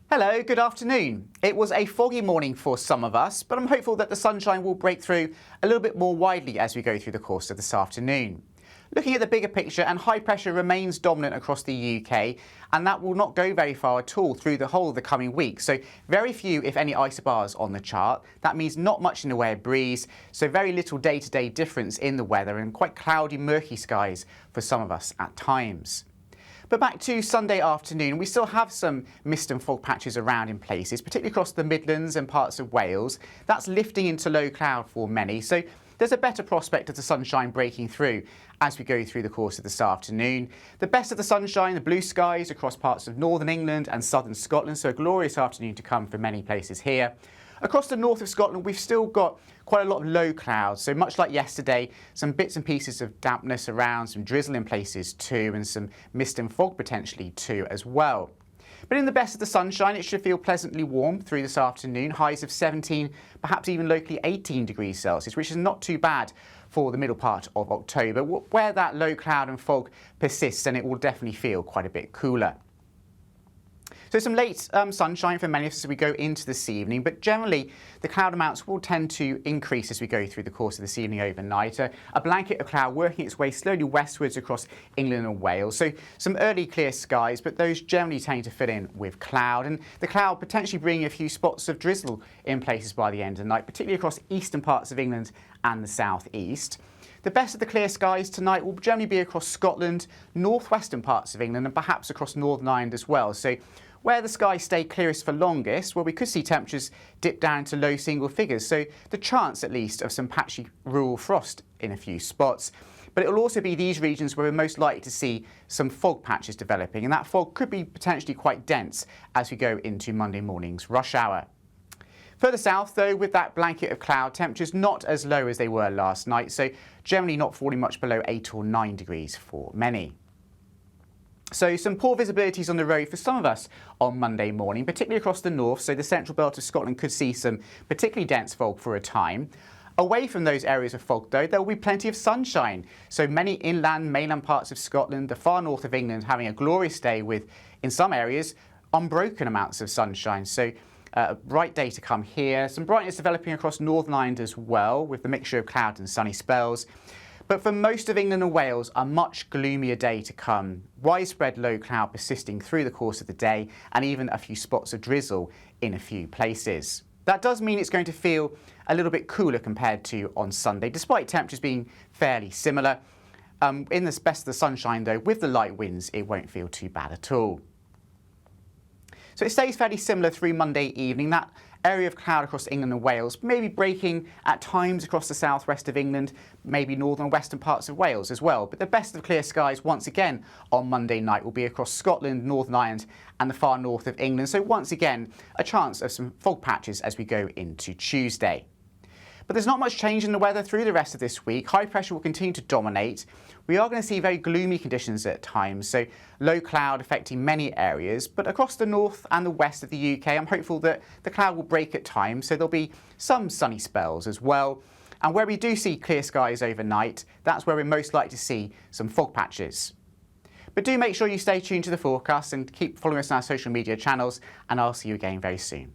Hello, good afternoon. It was a foggy morning for some of us, but I'm hopeful that the sunshine will break through a little bit more widely as we go through the course of this afternoon. Looking at the bigger picture, and high pressure remains dominant across the UK, and that will not go very far at all through the whole of the coming week. So very few, if any, isobars on the chart. That means not much in the way of breeze, so very little day-to-day difference in the weather and quite cloudy, murky skies for some of us at times. But back to Sunday afternoon, we still have some mist and fog patches around in places, particularly across the Midlands and parts of Wales. That's lifting into low cloud for many, so there's a better prospect of the sunshine breaking through as we go through the course of this afternoon. The best of the sunshine, the blue skies across parts of northern England and southern Scotland, so a glorious afternoon to come for many places here. Across the north of Scotland, we've still got quite a lot of low clouds, so much like yesterday, some bits and pieces of dampness around, some drizzle in places too, and some mist and fog potentially too as well. But in the best of the sunshine, it should feel pleasantly warm through this afternoon, highs of 17, perhaps even locally 18 degrees Celsius, which is not too bad for the middle part of October. Where that low cloud and fog persists, then it will definitely feel quite a bit cooler. So some late sunshine for many of us as we go into this evening, but generally the cloud amounts will tend to increase as we go through the course of this evening overnight. A blanket of cloud working its way slowly westwards across England and Wales. So some early clear skies, but those generally tend to fill in with cloud. And the cloud potentially bringing a few spots of drizzle in places by the end of the night, particularly across eastern parts of England and the southeast. The best of the clear skies tonight will generally be across Scotland, northwestern parts of England and perhaps across Northern Ireland as well. So where the skies stay clearest for longest, well, we could see temperatures dip down to low single figures, so the chance at least of some patchy rural frost in a few spots. But it will also be these regions where we're most likely to see some fog patches developing, and that fog could be potentially quite dense as we go into Monday morning's rush hour. Further south, though, with that blanket of cloud, temperatures not as low as they were last night, so generally not falling much below 8 or 9 degrees for many. So some poor visibilities on the road for some of us on Monday morning, particularly across the north, so the central belt of Scotland could see some particularly dense fog for a time. Away from those areas of fog, though, there will be plenty of sunshine. So many inland, mainland parts of Scotland, the far north of England, having a glorious day with, in some areas, unbroken amounts of sunshine. So a bright day to come here. Some brightness developing across Northern Ireland as well, with the mixture of cloud and sunny spells. But for most of England and Wales, a much gloomier day to come. Widespread low cloud persisting through the course of the day, and even a few spots of drizzle in a few places. That does mean it's going to feel a little bit cooler compared to on Sunday, despite temperatures being fairly similar. In the best of the sunshine, though, with the light winds, it won't feel too bad at all. So it stays fairly similar through Monday evening. That area of cloud across England and Wales, maybe breaking at times across the southwest of England, maybe northern and western parts of Wales as well. But the best of clear skies once again on Monday night will be across Scotland, Northern Ireland and the far north of England. So once again, a chance of some fog patches as we go into Tuesday. But there's not much change in the weather through the rest of this week. High pressure will continue to dominate. We are going to see very gloomy conditions at times, so low cloud affecting many areas. But across the north and the west of the UK, I'm hopeful that the cloud will break at times, so there'll be some sunny spells as well. And where we do see clear skies overnight, that's where we're most likely to see some fog patches. But do make sure you stay tuned to the forecast and keep following us on our social media channels, and I'll see you again very soon.